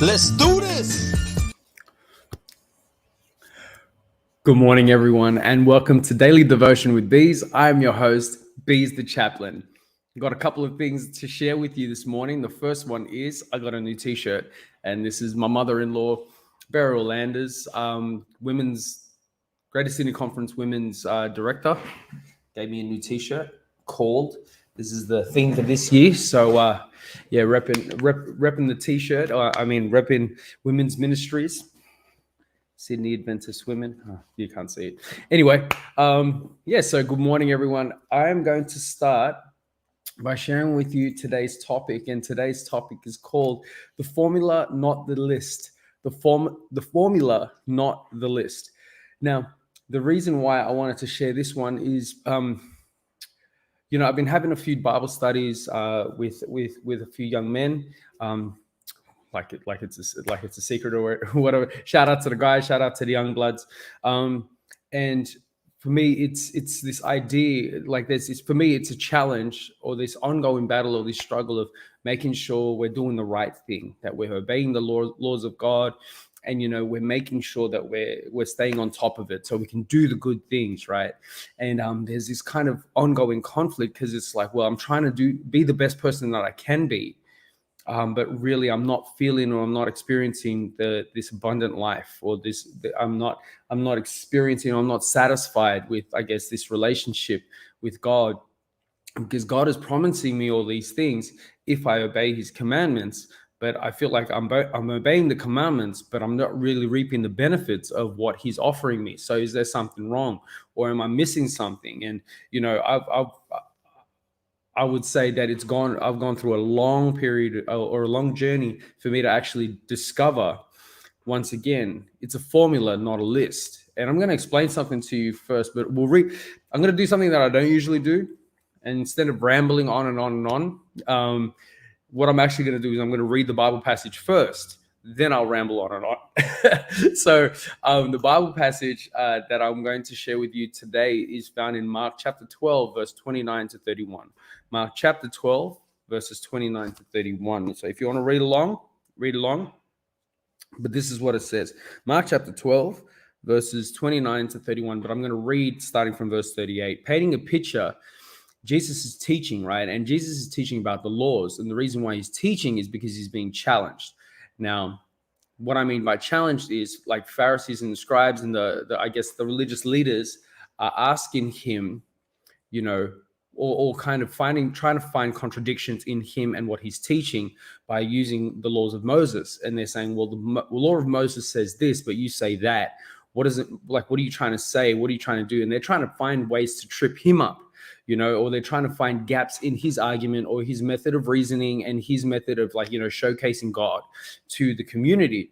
Let's do this. Good morning, everyone, and welcome to Daily Devotion with Beez. I'm your host, Beez the Chaplain. I've got a couple of things to share with you this morning. The first one is I got a new T-shirt, and this is my mother-in-law, Beryl Landers, Women's Greater Sydney Conference Women's Director, gave me a new T-shirt called. This is the theme for this year. So, repping the T-shirt. Repping Women's Ministries. Sydney Adventist Women. Oh, you can't see it. Anyway, so good morning, everyone. I'm going to start by sharing with you today's topic, and today's topic is called The Formula, Not the List. The formula, not the list. Now, the reason why I wanted to share this one is, I've been having a few Bible studies with a few young men. Like it's a secret or whatever. Shout out to the guys, shout out to the young bloods. And for me, it's this idea, for me, it's a challenge or this ongoing battle or this struggle of making sure we're doing the right thing, that we're obeying the laws of God, and we're making sure that we're staying on top of it so we can do the good things, right? And there's this kind of ongoing conflict because it's like, well, I'm trying to be the best person that I can be. But really, I'm not feeling or I'm not experiencing this abundant life, or I'm not experiencing, I'm not satisfied with, I guess, this relationship with God, because God is promising me all these things if I obey His commandments. But I feel like I'm obeying the commandments, but I'm not really reaping the benefits of what He's offering me. So is there something wrong, or am I missing something? And I would say that I've gone through a long period or a long journey for me to actually discover, once again, it's a formula, not a list. And I'm going to explain something to you first, but I'm going to do something that I don't usually do. And instead of rambling on and on and on, what I'm actually going to do is I'm going to read the Bible passage first, then I'll ramble on and on. So the Bible passage that I'm going to share with you today is found in Mark chapter 12, verse 29 to 31. Mark chapter 12, verses 29 to 31. So if you want to read along. But this is what it says. Mark chapter 12, verses 29 to 31. But I'm going to read starting from verse 38. Painting a picture, Jesus is teaching, right? And Jesus is teaching about the laws. And the reason why he's teaching is because he's being challenged. Now, what I mean by challenged is like Pharisees and the scribes and the the religious leaders are asking him, or kind of trying to find contradictions in him and what he's teaching by using the laws of Moses. And they're saying, well, the law of Moses says this, but you say that. What is it like? What are you trying to say? What are you trying to do? And they're trying to find ways to trip him up, or they're trying to find gaps in his argument or his method of reasoning and his method of showcasing God to the community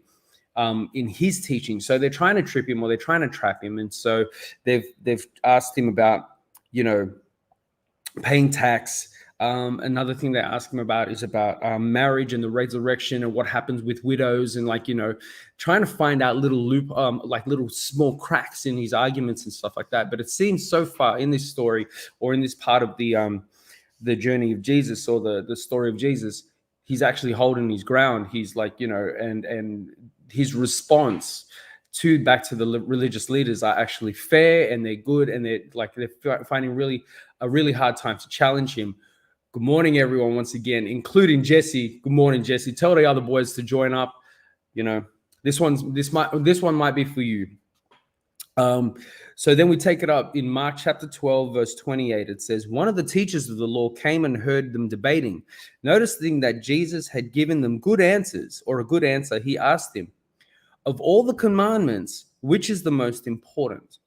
in his teaching. So they're trying to trip him or they're trying to trap him. And so they've asked him about, paying tax. Another thing they ask him about is about marriage and the resurrection and what happens with widows, and trying to find out little little small cracks in his arguments and stuff like that. But it seems so far in this story or in this part of the journey of Jesus or the story of Jesus, he's actually holding his ground. He's and his response back to the religious leaders are actually fair, and they're good, and they're finding a really hard time to challenge him. Good morning, everyone, once again, including Jesse. Good morning, Jesse. Tell the other boys to join up. This one might be for you. So then we take it up in Mark chapter 12, verse 28. It says, one of the teachers of the law came and heard them debating. Noticing that Jesus had given them good answers, or a good answer, he asked him, of all the commandments, which is the most important?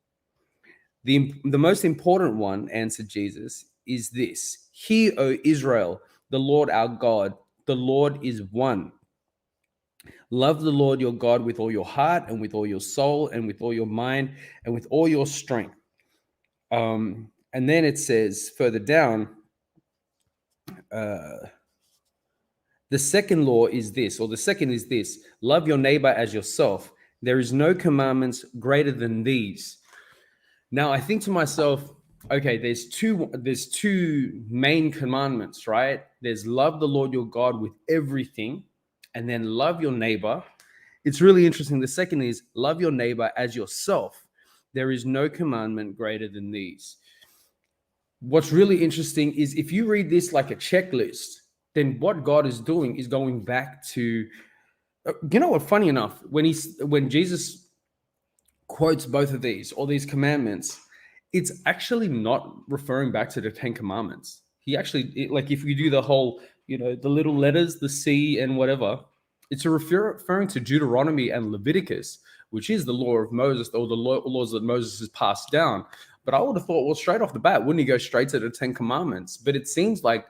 The most important one, answered Jesus, is this: Hear, O Israel, the Lord our God, the Lord is one. Love the Lord your God with all your heart and with all your soul and with all your mind and with all your strength. And then it says further down, the second law is this, or the second is this: love your neighbor as yourself. There is no commandments greater than these. Now, I think to myself, okay, there's two main commandments, right? There's love the Lord your God with everything, and then love your neighbor. It's really interesting. The second is love your neighbor as yourself. There is no commandment greater than these. What's really interesting is if you read this like a checklist, then what God is doing is going back to, you know what, funny enough, when Jesus quotes both of these or these commandments, it's actually not referring back to the 10 Commandments. He actually, like if you do the whole, the little letters, the C and whatever, it's referring to Deuteronomy and Leviticus, which is the law of Moses, or the laws that Moses has passed down. But I would have thought, well, straight off the bat, wouldn't he go straight to the 10 Commandments? But it seems like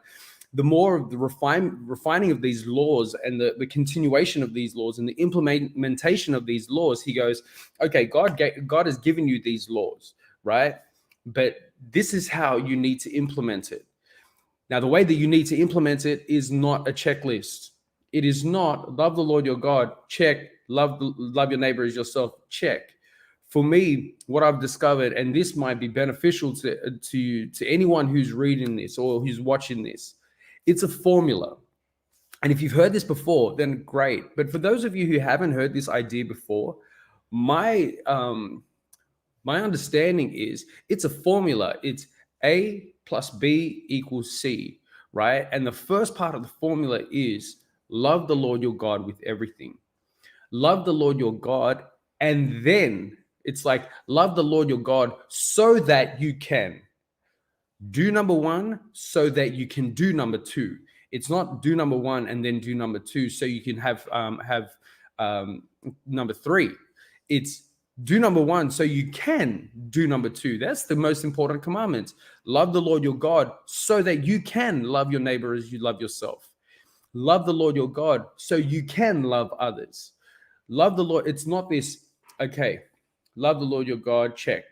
the more of the refining of these laws and the continuation of these laws and the implementation of these laws, he goes, okay, God has given you these laws, right? But this is how you need to implement it. Now, the way that you need to implement it is not a checklist. It is not love the Lord your God, check, love your neighbor as yourself, check. For me, what I've discovered, and this might be beneficial to anyone who's reading this or who's watching this, it's a formula. And if you've heard this before, then great. But for those of you who haven't heard this idea before, my understanding is it's a formula. It's A plus B equals C, right? And the first part of the formula is love the Lord your God with everything. Love the Lord your God, and then it's like love the Lord your God so that you can do number one, so that you can do number two. It's not do number one and then do number two so you can have number three. It's do number one so you can do number two. That's the most important commandment. Love the Lord your God so that you can love your neighbor as you love yourself. Love the Lord your God so you can love others. Love the Lord. It's not this, okay, love the Lord your God, check.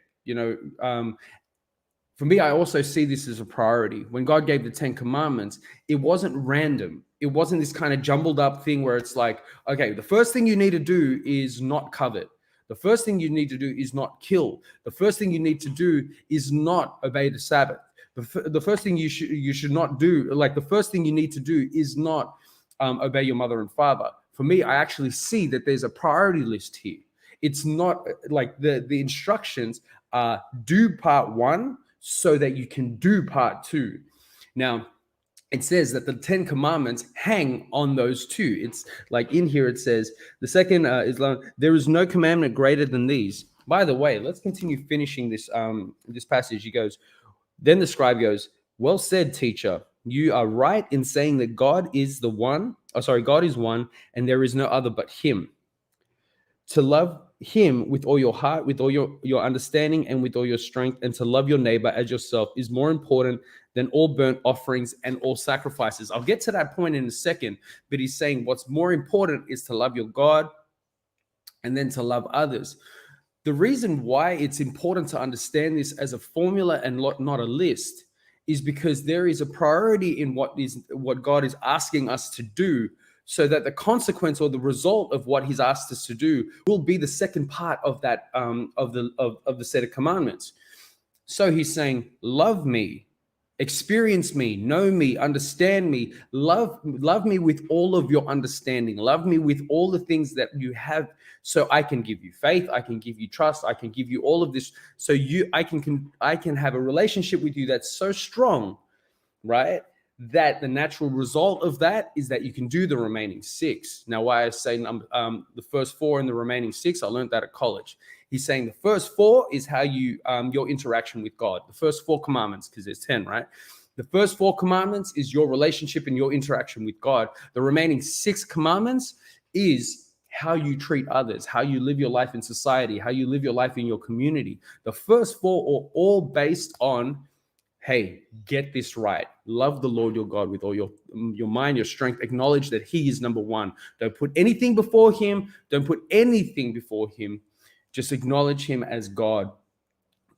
For me, I also see this as a priority. When God gave the 10 Commandments, it wasn't random. It wasn't this kind of jumbled up thing where it's like, okay, the first thing you need to do is not covet. The first thing you need to do is not kill. The first thing you need to do is not obey the Sabbath. The first thing you should not do, like the first thing you need to do is not obey your mother and father. For me, I actually see that there's a priority list here. It's not like the instructions are do part one so that you can do part two. Now, it says that the 10 Commandments hang on those two. It's like in here, it says, the second is, there is no commandment greater than these. By the way, let's continue finishing this passage. He goes, then the scribe goes, well said, teacher. You are right in saying that God is one, and there is no other but him. To love him with all your heart, with all your understanding, and with all your strength, and to love your neighbor as yourself is more important than all burnt offerings and all sacrifices. I'll get to that point in a second, but he's saying what's more important is to love your God and then to love others. The reason why it's important to understand this as a formula and not a list is because there is a priority in what God is asking us to do, so that the consequence or the result of what he's asked us to do will be the second part of that of the set of commandments. So he's saying, love me, experience me, know me, understand me, love me with all of your understanding, love me with all the things that you have, so I can give you faith, I can give you trust, I can give you all of this, so I can have a relationship with you that's so strong, right? That the natural result of that is that you can do the remaining 6. Now, why I say the first 4 and the remaining 6, I learned that at college. He's saying the first 4 is how you your interaction with God. The first 4 commandments, because there's 10, right? The first 4 commandments is your relationship and your interaction with God. The remaining 6 commandments is how you treat others, how you live your life in society, how you live your life in your community. The first 4 are all based on, hey, get this right. Love the Lord your God with all your mind, your strength. Acknowledge that he is number one. Don't put anything before him. Don't put anything before him. Just acknowledge him as God.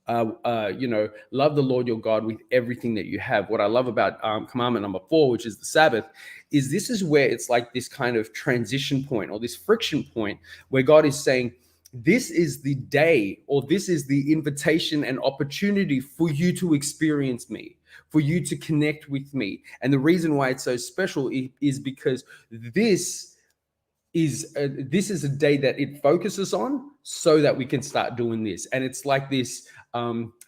Love the Lord your God with everything that you have. What I love about commandment number 4, which is the Sabbath, is this is where it's like this kind of transition point or this friction point where God is saying, this is the day, or this is the invitation and opportunity for you to experience me, for you to connect with me. And the reason why it's so special is because this is this is a day that it focuses on so that we can start doing this. And it's like this,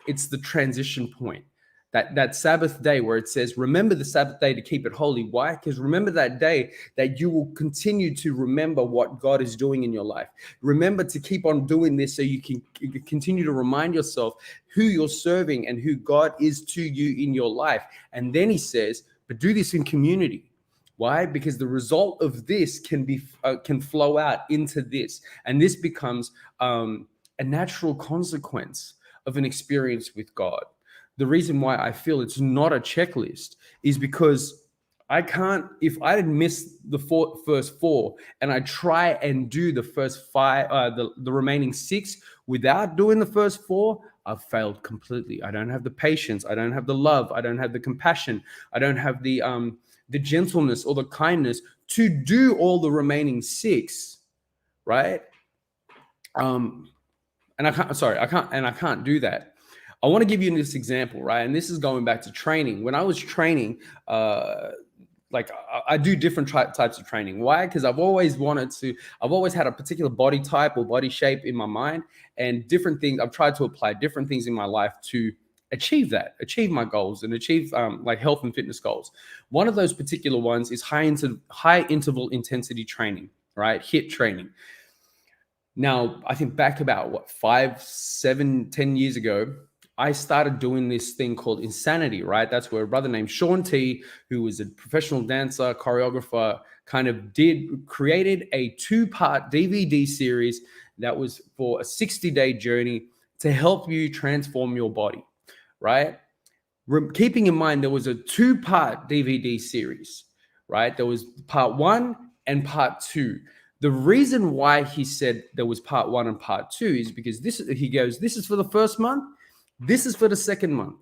it's the transition point. That Sabbath day where it says, remember the Sabbath day to keep it holy. Why? Because remember that day that you will continue to remember what God is doing in your life. Remember to keep on doing this so you can continue to remind yourself who you're serving and who God is to you in your life. And then he says, but do this in community. Why? Because the result of this can flow out into this, and this becomes a natural consequence of an experience with God. The reason why I feel it's not a checklist is because I can't, if I miss the first four and I try and do the first five, the remaining six without doing the first four, I've failed completely. I don't have the patience. I don't have the love. I don't have the compassion. I don't have the gentleness or the kindness to do all the remaining six, right? And I can't do that. I want to give you this example, right? And this is going back to training. When I was training, like I do different types of training. Why? Because I've always had a particular body type or body shape in my mind, and different things. I've tried to apply different things in my life to achieve my goals and achieve like health and fitness goals. One of those particular ones is high interval intensity training, right? HIIT training. Now, I think back about 5, 7, 10 years ago, I started doing this thing called Insanity, right? That's where a brother named Sean T, who was a professional dancer, choreographer, created a 2-part DVD series that was for a 60-day journey to help you transform your body, right? Keeping in mind, there was a 2-part DVD series, right? There was part 1 and part 2. The reason why he said there was part 1 and part 2 is because this is for the first month. This is for the second month.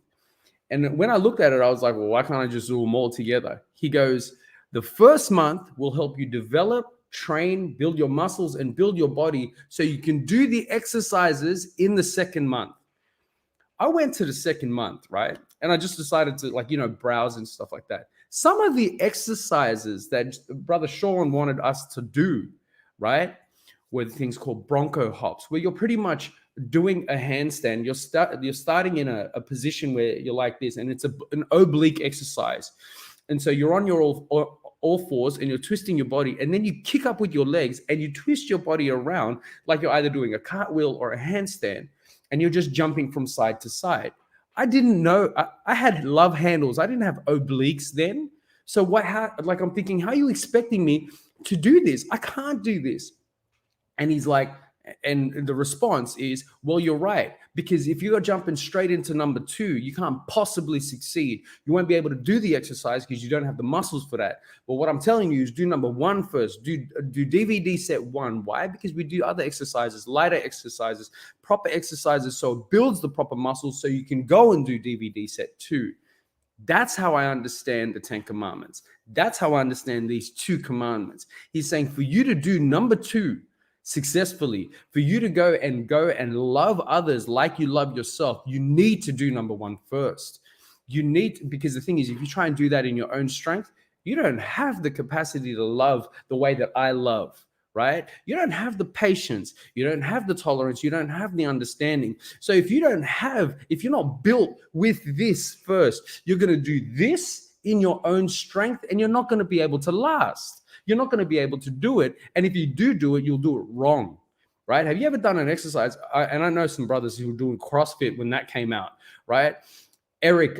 And when I looked at it, I was like, well, why can't I just do them all together? He goes, the first month will help you develop, train, build your muscles, and build your body so you can do the exercises in the second month. I went to the second month, right? And I just decided to browse and stuff like that. Some of the exercises that Brother Sean wanted us to do, right, were things called bronco hops, where you're pretty much doing a handstand. You're starting in a position where you're like this, and it's an oblique exercise. And so you're on your all fours and you're twisting your body, and then you kick up with your legs and you twist your body around like you're either doing a cartwheel or a handstand, and you're just jumping from side to side. I didn't know. I had love handles. I didn't have obliques then. So I'm thinking, how are you expecting me to do this? I can't do this. And he's like, and the response is, well, you're right. Because if you're jumping straight into number 2, you can't possibly succeed. You won't be able to do the exercise because you don't have the muscles for that. But what I'm telling you is do number 1 first. Do DVD set 1. Why? Because we do other exercises, lighter exercises, proper exercises, so it builds the proper muscles so you can go and do DVD set 2. That's how I understand the 10 commandments. That's how I understand these 2 commandments. He's saying for you to do number 2 successfully, for you to go and love others like you love yourself, you need to do number 1 first. Because the thing is, if you try and do that in your own strength, you don't have the capacity to love the way that I love, right? You don't have the patience, you don't have the tolerance, you don't have the understanding. So if you're not built with this first, you're going to do this in your own strength, and you're not going to be able to last. You're not going to be able to do it. And if you do it, you'll do it wrong, right? Have you ever done an exercise? And I know some brothers who were doing CrossFit when that came out, right? Eric,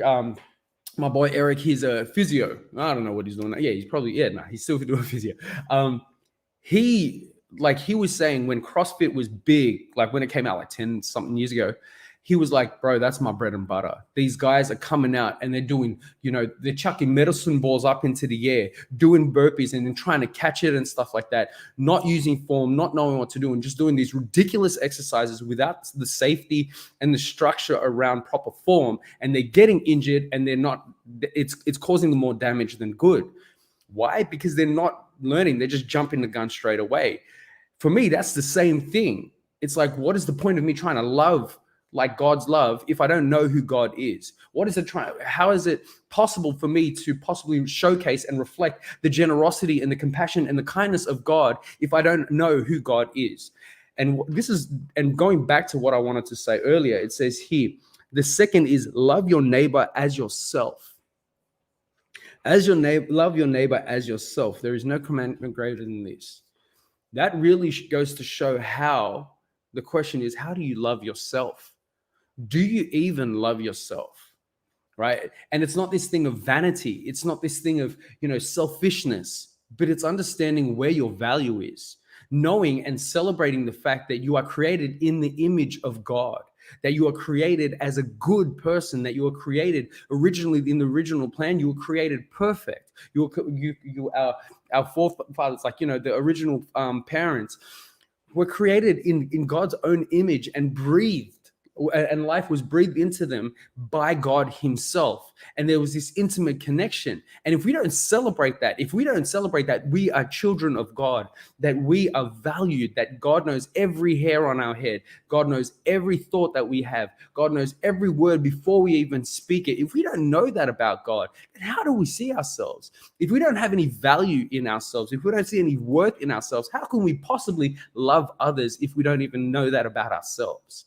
my boy Eric, he's a physio. I don't know what he's doing. Yeah, he's still doing physio. He was saying when CrossFit was big, like when it came out like 10 something years ago, he was like, bro, that's my bread and butter. These guys are coming out and they're doing, they're chucking medicine balls up into the air, doing burpees and then trying to catch it and stuff like that, not using form, not knowing what to do, and just doing these ridiculous exercises without the safety and the structure around proper form. And they're getting injured, and it's causing them more damage than good. Why? Because they're not learning. They're just jumping the gun straight away. For me, that's the same thing. It's like, what is the point of me trying to love like God's love if I don't know who God is? What is it trying? How is it possible for me to possibly showcase and reflect the generosity and the compassion and the kindness of God if I don't know who God is? And going back to what I wanted to say earlier, it says here, the second is love your neighbor as yourself. Love your neighbor as yourself. There is no commandment greater than this. That really goes to show how the question is, how do you love yourself? Do you even love yourself? Right? And it's not this thing of vanity. It's not this thing of, selfishness, but it's understanding where your value is, knowing and celebrating the fact that you are created in the image of God, that you are created as a good person, that you were created originally in the original plan. You were created perfect. Our forefathers, like, the original parents were created in God's own image and breathed. And life was breathed into them by God himself. And there was this intimate connection. And if we don't celebrate that, we are children of God, that we are valued, that God knows every hair on our head. God knows every thought that we have. God knows every word before we even speak it. If we don't know that about God, then how do we see ourselves? If we don't have any value in ourselves, if we don't see any worth in ourselves, how can we possibly love others if we don't even know that about ourselves?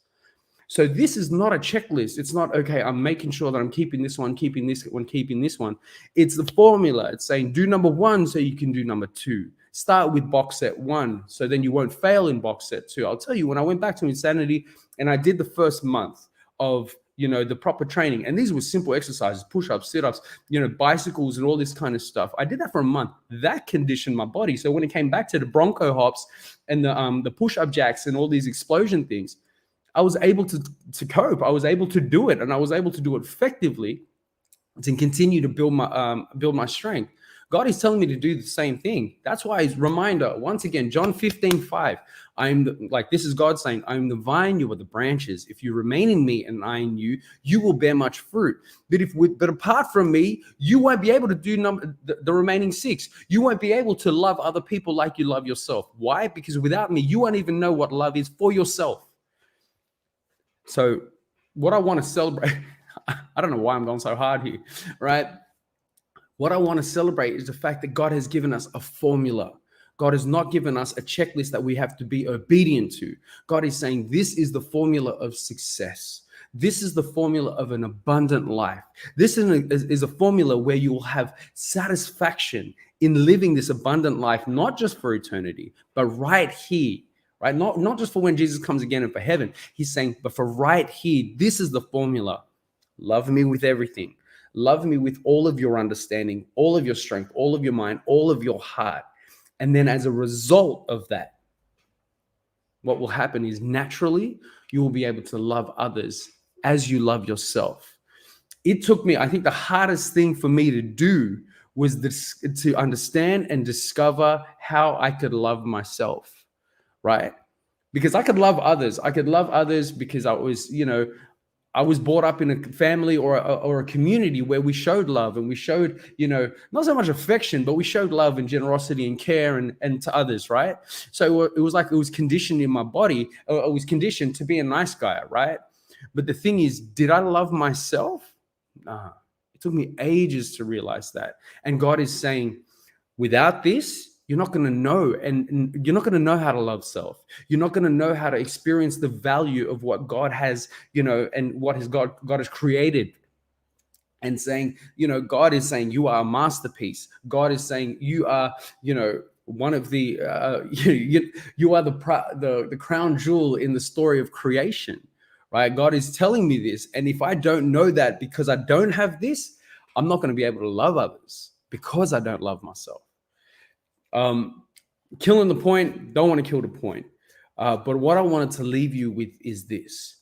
So this is not a checklist. It's not, okay, I'm making sure that I'm keeping this one, keeping this one, keeping this one. It's the formula. It's saying do number one so you can do number two. Start with box set one so then you won't fail in box set two. I'll tell you, when I went back to Insanity and I did the first month of, the proper training, and these were simple exercises, push-ups, sit-ups, bicycles and all this kind of stuff. I did that for a month. That conditioned my body. So when it came back to the Bronco hops and the push-up jacks and all these explosion things, I was able to cope. I was able to do it, and I was able to do it effectively to continue to build my strength. God is telling me to do the same thing. That's why his reminder, once again, John 15:5. This is God saying, I am the vine, you are the branches. If you remain in me and I in you, you will bear much fruit. But apart from me, you won't be able to do the remaining 6. You won't be able to love other people like you love yourself. Why? Because without me, you won't even know what love is for yourself. So what I want to celebrate, I don't know why I'm going so hard here, right? What I want to celebrate is the fact that God has given us a formula. God has not given us a checklist that we have to be obedient to. God is saying this is the formula of success. This is the formula of an abundant life. This is a formula where you will have satisfaction in living this abundant life, not just for eternity, but right here. Right? Not just for when Jesus comes again and for heaven. He's saying, but for right here, this is the formula. Love me with everything. Love me with all of your understanding, all of your strength, all of your mind, all of your heart. And then as a result of that, what will happen is naturally you will be able to love others as you love yourself. It took me, I think the hardest thing for me to do was to understand and discover how I could love myself. Right? Because I could love others. I could love others because I was brought up in a family or a community where we showed love and we showed, not so much affection, but we showed love and generosity and care and to others, right? So it was like it was conditioned in my body. I was conditioned to be a nice guy, right? But the thing is, did I love myself? Nah. It took me ages to realize that. And God is saying, without this, you're not going to know, and you're not going to know how to love self. You're not going to know how to experience the value of what God has, and what God has created. And saying, God is saying you are a masterpiece. God is saying you are, one of the, you are the crown jewel in the story of creation, right? God is telling me this, and if I don't know that because I don't have this, I'm not going to be able to love others because I don't love myself. Killing the point, don't want to kill the point. But what I wanted to leave you with is this.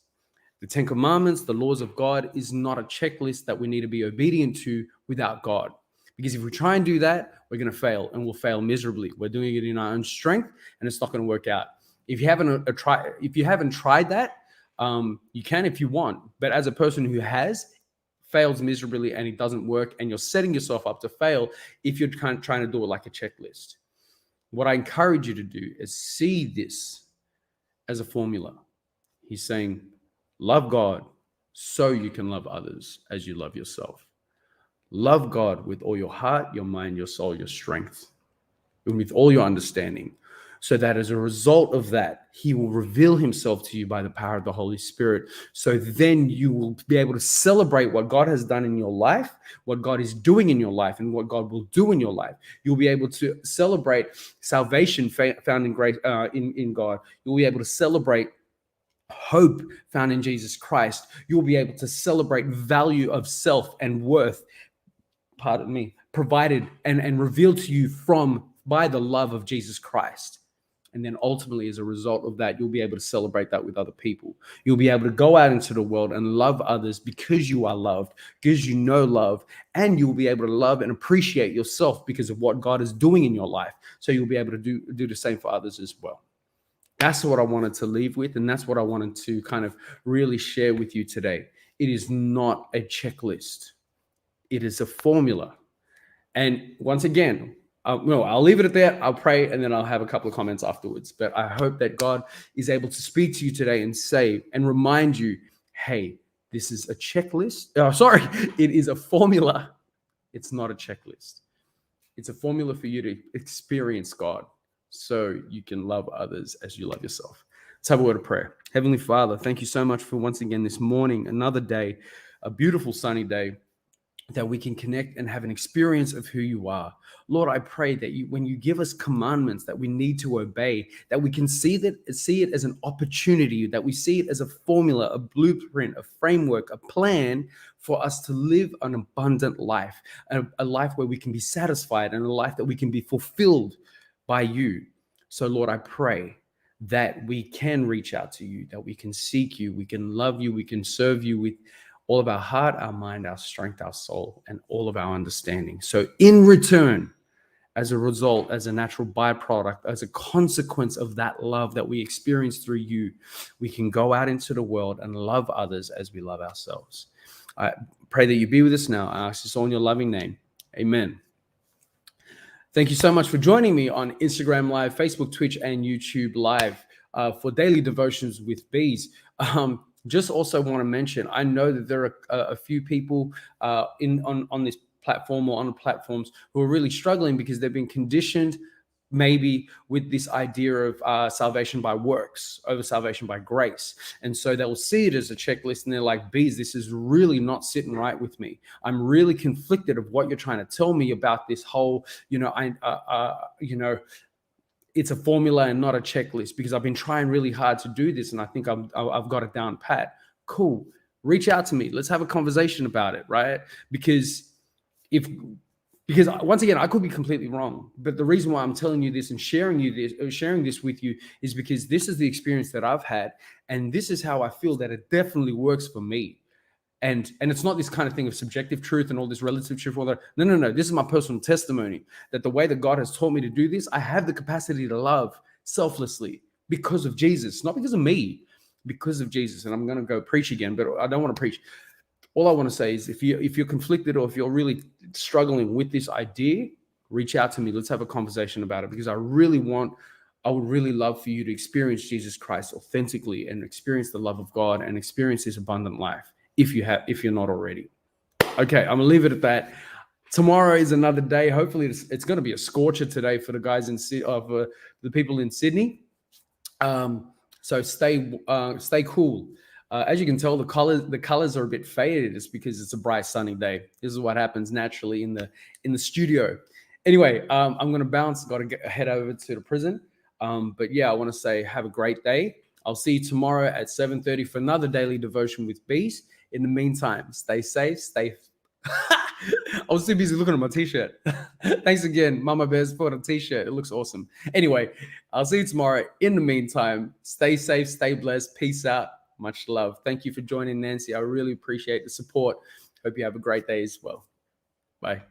The 10 Commandments, the laws of God, is not a checklist that we need to be obedient to without God. Because if we try and do that, we're going to fail, and we'll fail miserably. We're doing it in our own strength, and it's not going to work out. If you haven't tried that, you can if you want. But as a person who fails miserably and it doesn't work, and you're setting yourself up to fail if you're trying to do it like a checklist. What I encourage you to do is see this as a formula. He's saying, Love God so you can love others as you love yourself. Love God with all your heart, your mind, your soul, your strength, and with all your understanding, so that as a result of that, he will reveal himself to you by the power of the Holy Spirit. So then you will be able to celebrate what God has done in your life, what God is doing in your life, and what God will do in your life. You'll be able to celebrate salvation found in grace, in God. You'll be able to celebrate hope found in Jesus Christ. You'll be able to celebrate value of self and worth, pardon me, provided and revealed to you by the love of Jesus Christ. And then ultimately, as a result of that, you'll be able to celebrate that with other people. You'll be able to go out into the world and love others because you are loved, because you know love, and you'll be able to love and appreciate yourself because of what God is doing in your life. So you'll be able to do the same for others as well. That's what I wanted to leave with, and that's what I wanted to kind of really share with you today. It is not a checklist. It is a formula. And once again, I'll leave it at that. I'll pray, and then I'll have a couple of comments afterwards. But I hope that God is able to speak to you today and say and remind you, hey, this is a checklist. Oh, sorry, it is a formula. It's not a checklist. It's a formula for you to experience God so you can love others as you love yourself. Let's have a word of prayer. Heavenly Father, thank you so much for once again this morning, another day, a beautiful sunny day, that we can connect and have an experience of who you are. Lord, I pray that when you give us commandments that we need to obey, that we can see it as an opportunity, that we see it as a formula, a blueprint, a framework, a plan for us to live an abundant life, a life where we can be satisfied, and a life that we can be fulfilled by you. So Lord, I pray that we can reach out to you, that we can seek you, we can love you, we can serve you with all of our heart, our mind, our strength, our soul, and all of our understanding. So in return, as a result, as a natural byproduct, as a consequence of that love that we experience through you, we can go out into the world and love others as we love ourselves. I pray that you be with us now. I ask this all in your loving name. Amen. Thank you so much for joining me on Instagram Live, Facebook, Twitch, and YouTube Live for Daily Devotions with Beez. Just also want to mention, I know that there are a few people on this platform or on the platforms who are really struggling because they've been conditioned maybe with this idea of salvation by works over salvation by grace. And so they will see it as a checklist and they're like, Beez, this is really not sitting right with me. I'm really conflicted of what you're trying to tell me about this whole, it's a formula and not a checklist, because I've been trying really hard to do this and I think I've got it down pat. Cool. Reach out to me. Let's have a conversation about it, right? Because once again, I could be completely wrong, but the reason why I'm telling you this and sharing this with you is because this is the experience that I've had, and this is how I feel that it definitely works for me. And it's not this kind of thing of subjective truth and all this relative truth. All that. No. This is my personal testimony that the way that God has taught me to do this, I have the capacity to love selflessly because of Jesus, not because of me, because of Jesus. And I'm going to go preach again, but I don't want to preach. All I want to say is if you're conflicted or if you're really struggling with this idea, reach out to me. Let's have a conversation about it, because I would really love for you to experience Jesus Christ authentically and experience the love of God and experience this abundant life if you're not already. Okay, I'm gonna leave it at that. Tomorrow is another day. Hopefully it's going to be a scorcher today for the guys for the people in Sydney. So stay cool. As you can tell, the colors are a bit faded. It's because it's a bright sunny day. This is what happens naturally in the studio. Anyway, I'm going to bounce. Got to head over to the prison. But yeah, I want to say have a great day. I'll see you tomorrow at 7:30 for another daily devotion with Beez. In the meantime, stay safe. I was too busy looking at my t-shirt. Thanks again, Mama Bears, for the t-shirt. It looks awesome. Anyway, I'll see you tomorrow. In the meantime, stay safe, stay blessed. Peace out. Much love. Thank you for joining, Nancy. I really appreciate the support. Hope you have a great day as well. Bye.